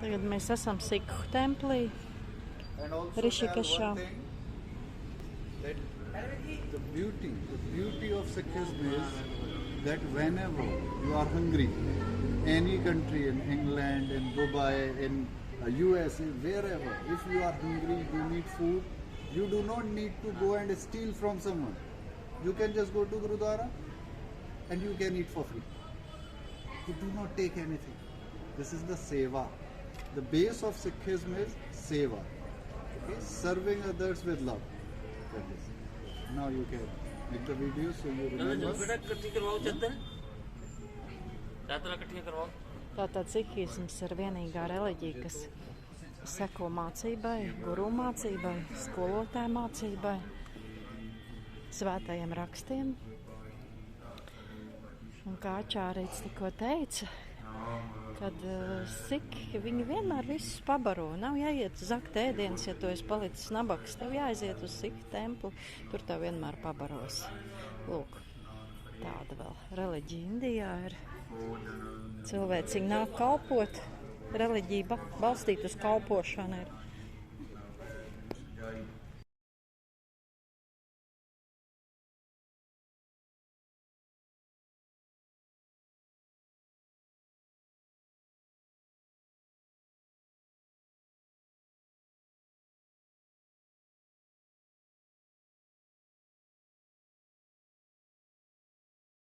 Tagad mēs esam Sikhu templī, And also Rishikeshā. tell one thing, that the beauty of Sikhism is that whenever you are hungry, any country, in England, in Dubai, in USA, wherever, if you are hungry, you need food, you do not need to go and steal from someone. You can just go to Gurudwara and you can eat for free. You do not take anything. This is the seva. The base of Sikhism is seva. Okay? Serving others with love. That is. Now you can make the video so you remember. Tātad sikhisms ir vienīgā reliģija, kas seko mācībai, guru mācībai, skolotāju mācībai, svētajiem rakstiem. Un kā Ačārīts tikko teica, kad sikhi, viņi vienmēr visus pabaro. Nav jāiet uz akt ēdienas, ja tu esi palicis nabaks, tev jāaiziet uz sikhu templi, tur tev vienmēr pabaros. Lūk, tāda vēl reliģija Indijā ir. Cilvēciņi nāk kalpot, reliģija balstīta uz kalpošanu ir.